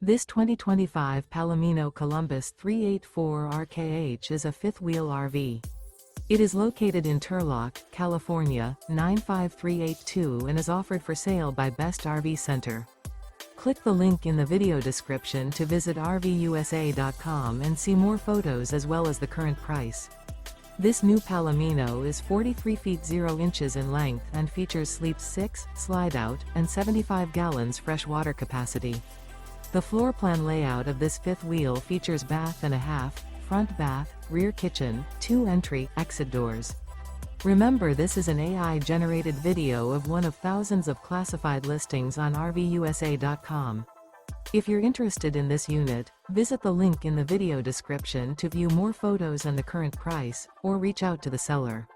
This 2025 Palomino Columbus 384RKH is a fifth-wheel RV. It is located in Turlock, California, 95382 and is offered for sale by Best RV Center. Click the link in the video description to visit RVUSA.com and see more photos as well as the current price. This new Palomino is 43 feet 0 inches in length and features sleeps 6, slide-out, and 75 gallons fresh water capacity. The floor plan layout of this fifth wheel features bath and a half, front bath, rear kitchen, 2 entry/exit doors. Remember, this is an AI-generated video of one of thousands of classified listings on RVUSA.com. If you're interested in this unit, visit the link in the video description to view more photos and the current price, or reach out to the seller.